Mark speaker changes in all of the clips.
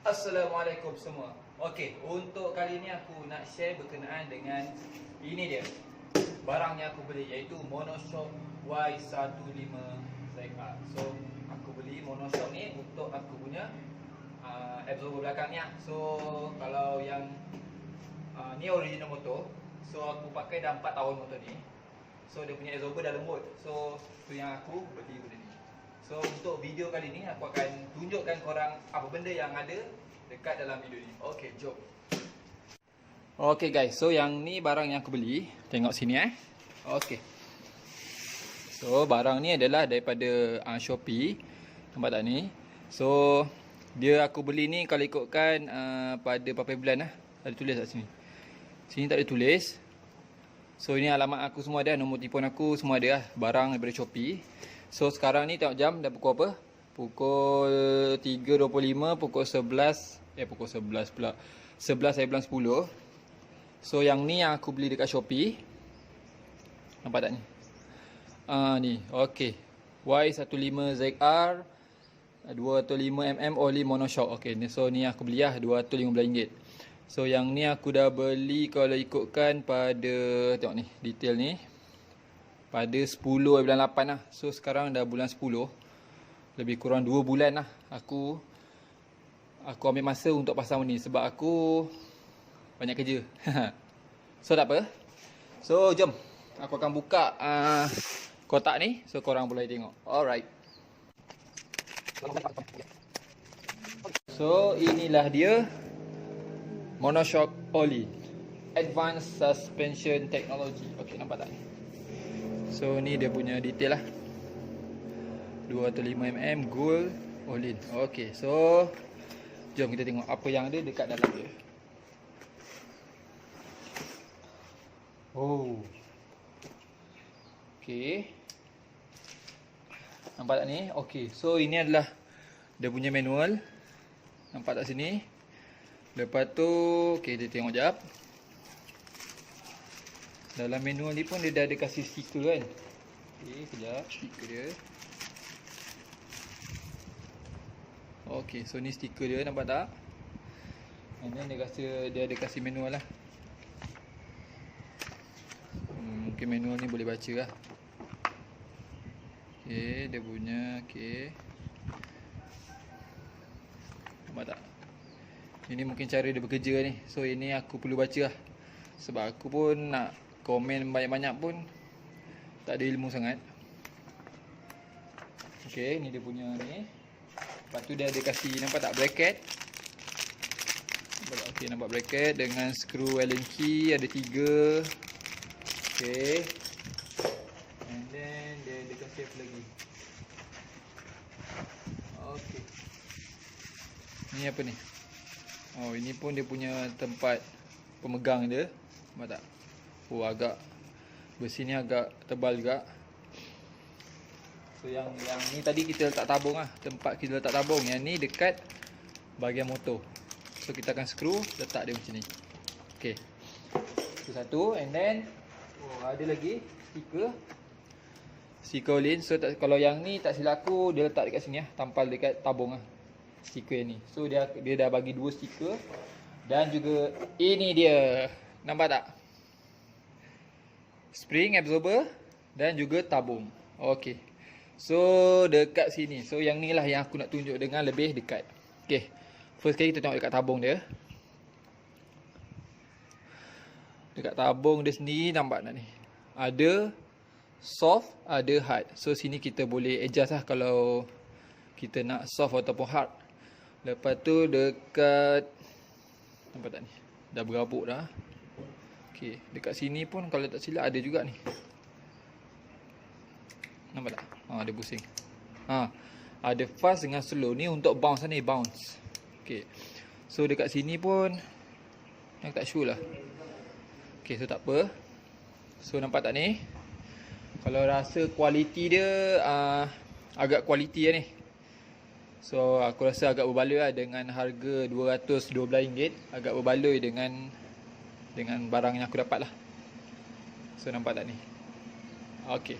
Speaker 1: Assalamualaikum semua. Okey, untuk kali ni aku nak share berkenaan dengan ini dia. Barang yang aku beli iaitu Monoshock Y15ZR. So, aku beli Monoshock ni untuk aku punya absorber belakang ni. So, kalau yang ni original motor. So, aku pakai dah 4 tahun motor ni. So, dia punya absorber dah lembut. So, tu yang aku beli benda ni. So, untuk video kali ni aku akan tunjukkan korang apa benda yang ada dekat dalam video ni. Okey, jom. Okey guys, so yang ni barang yang aku beli. Tengok sini Okey. So, barang ni adalah daripada Shopee. Nampak tak ni? So, dia aku beli ni kalau ikutkan pada berapa bulan Ada tulis kat sini. Sini tak ada tulis. So, ini alamat aku semua ada, nombor telefon aku semua ada barang daripada Shopee. So, sekarang ni tengok jam dah pukul apa? Pukul 3.25, pukul 11 pula. 11:10. So, yang ni yang aku beli dekat Shopee. Nampak tak ni? Ni, okey. Y15ZR 205mm oli Monoshock. Okey, so ni aku beli RM215. So, yang ni aku dah beli kalau ikutkan pada, tengok ni, detail ni. Pada 10 bulan 8 So, sekarang dah bulan 10. Lebih kurang 2 bulan Aku ambil masa untuk pasang ni sebab aku banyak kerja. So, tak apa. So, jom. Aku akan buka kotak ni. So, korang boleh tengok. Alright. So, inilah dia. Monoshock Oli Advanced Suspension Technology. Okey, nampak tak ni? So, ni dia punya detail 205mm gold all-in. Okey, so jom kita tengok apa yang ada dekat dalam dia. Oh. Okey. Nampak tak ni? Okey, so ini adalah dia punya manual. Nampak tak sini? Lepas tu, okey, dia tengok jap. Dalam manual ni pun dia dah ada kasih stiker kan. Okey, kejap stiker dia. Okey, so ni stiker dia, nampak tak? And then dia ada kasih manual mungkin manual ni boleh baca Okey, dia punya, okey. Nampak tak? Ini mungkin cara dia bekerja ni. So, ini aku perlu baca sebab aku pun nak komen banyak-banyak pun tak ada ilmu sangat. Okey, ni dia punya ni. Lepas tu dia ada kasih, nampak tak, bracket. Okey, nampak bracket dengan skru Allen key ada 3. Okey. And then dia ada kasih apa lagi? Okey. Ni apa ni? Oh, ini pun dia punya tempat pemegang dia. Nampak tak? Oh, agak besi ni agak tebal juga. So, yang ni tadi kita letak tabung tempat kita letak tabung. Yang ni dekat bahagian motor. So, kita akan skru, letak dia macam ni. Okey. Itu satu. And then ada lagi stiker. Stiker all-in. So, kalau yang ni tak silap aku, dia letak dekat sini tampal dekat tabung stiker ni. So, dia dah bagi 2 stiker. Dan juga ini dia. Nampak tak? Spring absorber dan juga tabung. Okey. So, dekat sini. So, yang ni lah yang aku nak tunjuk dengan lebih dekat. Okey. First kali kita tengok dekat tabung dia. Dekat tabung dia sendiri, nampak tak ni? Ada soft, ada hard. So, sini kita boleh adjust kalau kita nak soft ataupun hard. Lepas tu dekat, nampak tak ni? Dah berabuk dah. Okey, dekat sini pun kalau tak silap ada juga ni. Nampak tak? Ada pusing. Ada fast dengan slow. Ni untuk bounce ni, bounce. Okey. So, dekat sini pun yang tak sure lah. Okey, so tak apa. So, nampak tak ni? Kalau rasa kualiti dia agak kualiti ni. So, aku rasa agak berbaloi dengan harga RM212. Agak berbaloi dengan barang yang aku dapat lah. So, nampak tak ni? Okey.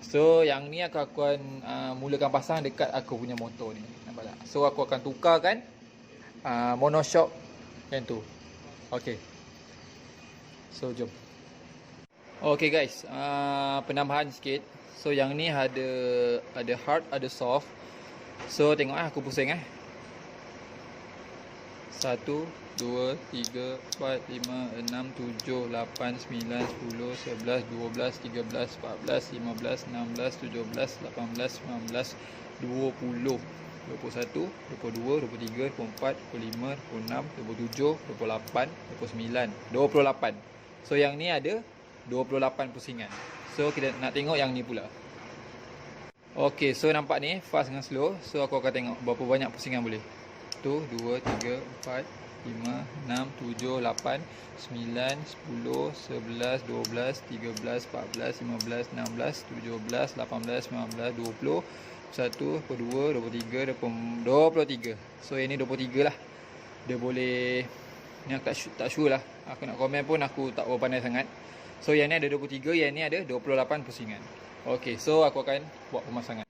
Speaker 1: So, yang ni aku akan mulakan pasang dekat aku punya motor ni. Nampak tak? So, aku akan tukarkan monoshock yang tu. Okay, so jom. Okay guys, penambahan sikit. So yang ni ada hard, ada soft. So tengok aku pusing 1, 2, 3, 4, 5, 6, 7, 8, 9, 10, 11, 12, 13, 14, 15, 16, 17, 18, 19, 20, 21, 22, 23, 24, 25, 26, 27, 28, 29, 28. So yang ni ada 28 pusingan. So kita nak tengok yang ni pula. Okay, so nampak ni fast dengan slow. So aku akan tengok berapa banyak pusingan boleh. 1, 2, 3, 4, 5, 6, 7, 8, 9, 10, 11, 12, 13, 14, 15, 16, 17, 18, 19, 20, 21, 22, 23, 23. So yang ni 23 lah. Dia boleh, ni aku tak sure lah. Aku nak komen pun aku tak berapa pandai sangat. So yang ni ada 23, yang ni ada 28 pusingan. Okay, so aku akan buat pemasangan.